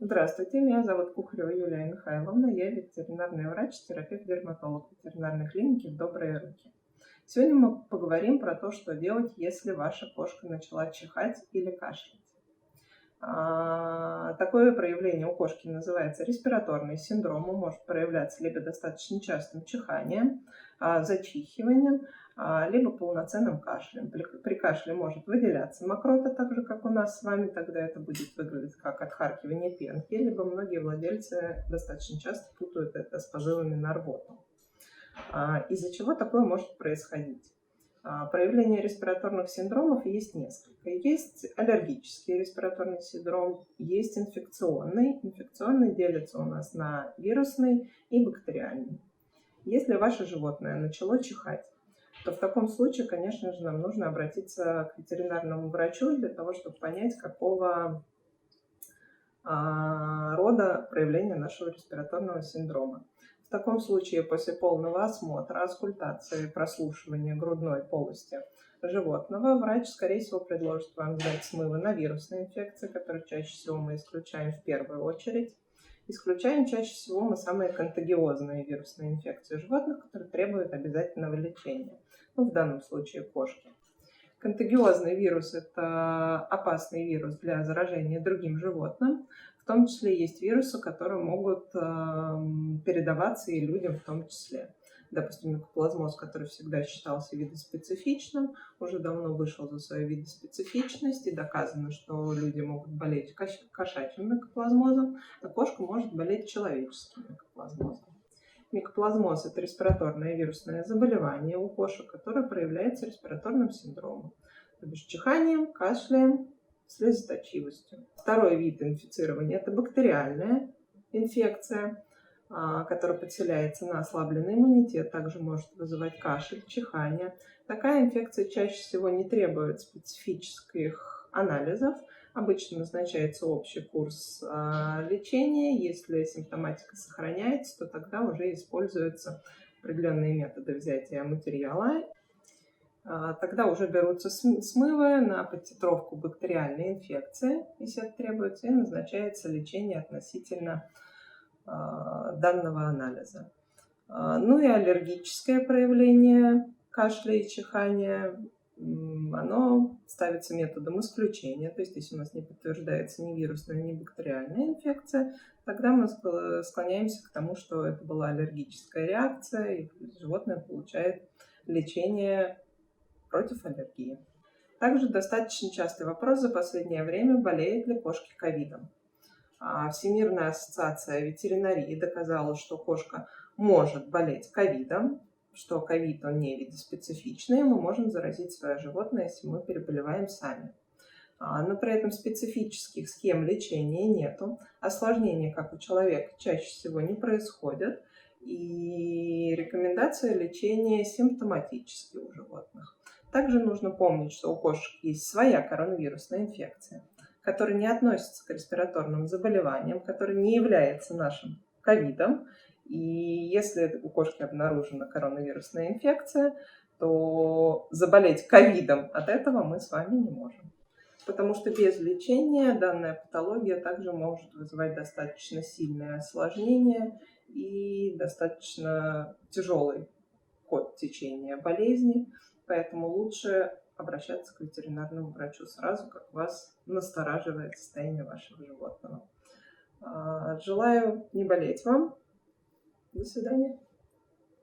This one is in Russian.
Здравствуйте, меня зовут Кухарева Юлия Михайловна, я ветеринарный врач, терапевт-дерматолог ветеринарной клиники «В добрые руки». Сегодня мы поговорим про то, что делать, если ваша кошка начала чихать или кашлять. Такое проявление у кошки называется респираторный синдром. Он может проявляться либо достаточно частым чиханием, зачихиванием, либо полноценным кашлем. При кашле может выделяться мокрота, так же, как у нас с вами, тогда это будет выглядеть как отхаркивание пенки, либо многие владельцы достаточно часто путают это с позывами на рвоту. Из-за чего такое может происходить? Проявления респираторных синдромов есть несколько. Есть аллергический респираторный синдром, есть инфекционный. Инфекционный делится у нас на вирусный и бактериальный. Если ваше животное начало чихать, то в таком случае, конечно же, нам нужно обратиться к ветеринарному врачу для того, чтобы понять, какого рода проявления нашего респираторного синдрома. В таком случае, после полного осмотра, аскультации, прослушивания грудной полости животного, врач, скорее всего, предложит вам сдать смывы на вирусные инфекции, которые чаще всего мы исключаем в первую очередь. Исключаем чаще всего мы самые контагиозные вирусные инфекции животных, которые требуют обязательного лечения. В данном случае кошки. Контагиозный вирус – это опасный вирус для заражения другим животным. В том числе есть вирусы, которые могут передаваться и людям в том числе. Допустим, микоплазмоз, который всегда считался видоспецифичным, уже давно вышел за свою видоспецифичность, и доказано, что люди могут болеть кошачьим микоплазмозом, а кошка может болеть человеческим микоплазмозом. Микоплазмоз – это респираторное вирусное заболевание у кошек, которое проявляется респираторным синдромом, то бишь чиханием, кашлем, слезоточивостью. Второй вид инфицирования – это бактериальная инфекция, которая подселяется на ослабленный иммунитет, также может вызывать кашель, чихание. Такая инфекция чаще всего не требует специфических анализов. Обычно назначается общий курс лечения. Если симптоматика сохраняется, то тогда уже используются определенные методы взятия материала. Тогда уже берутся смывы на подтитровку бактериальной инфекции, если это требуется, и назначается лечение относительно данного анализа. Ну и аллергическое проявление кашля и чихания, оно ставится методом исключения. То есть, если у нас не подтверждается ни вирусная, ни бактериальная инфекция, тогда мы склоняемся к тому, что это была аллергическая реакция, и животное получает лечение против аллергии. Также достаточно частый вопрос за последнее время: болеют ли кошки ковидом. Всемирная ассоциация ветеринарии доказала, что кошка может болеть ковидом, что ковид он не видоспецифичный, и мы можем заразить свое животное, если мы переболеваем сами. Но при этом специфических схем лечения нету. Осложнения, как у человека, чаще всего не происходят. И рекомендация лечения симптоматически у животных. Также нужно помнить, что у кошек есть своя коронавирусная инфекция, которая не относится к респираторным заболеваниям, которая не является нашим ковидом. И если у кошки обнаружена коронавирусная инфекция, то заболеть ковидом от этого мы с вами не можем. Потому что без лечения данная патология также может вызывать достаточно сильное осложнение и достаточно тяжелый ход течения болезни. Поэтому лучше обращаться к ветеринарному врачу сразу, как вас настораживает состояние вашего животного. Желаю не болеть вам. До свидания.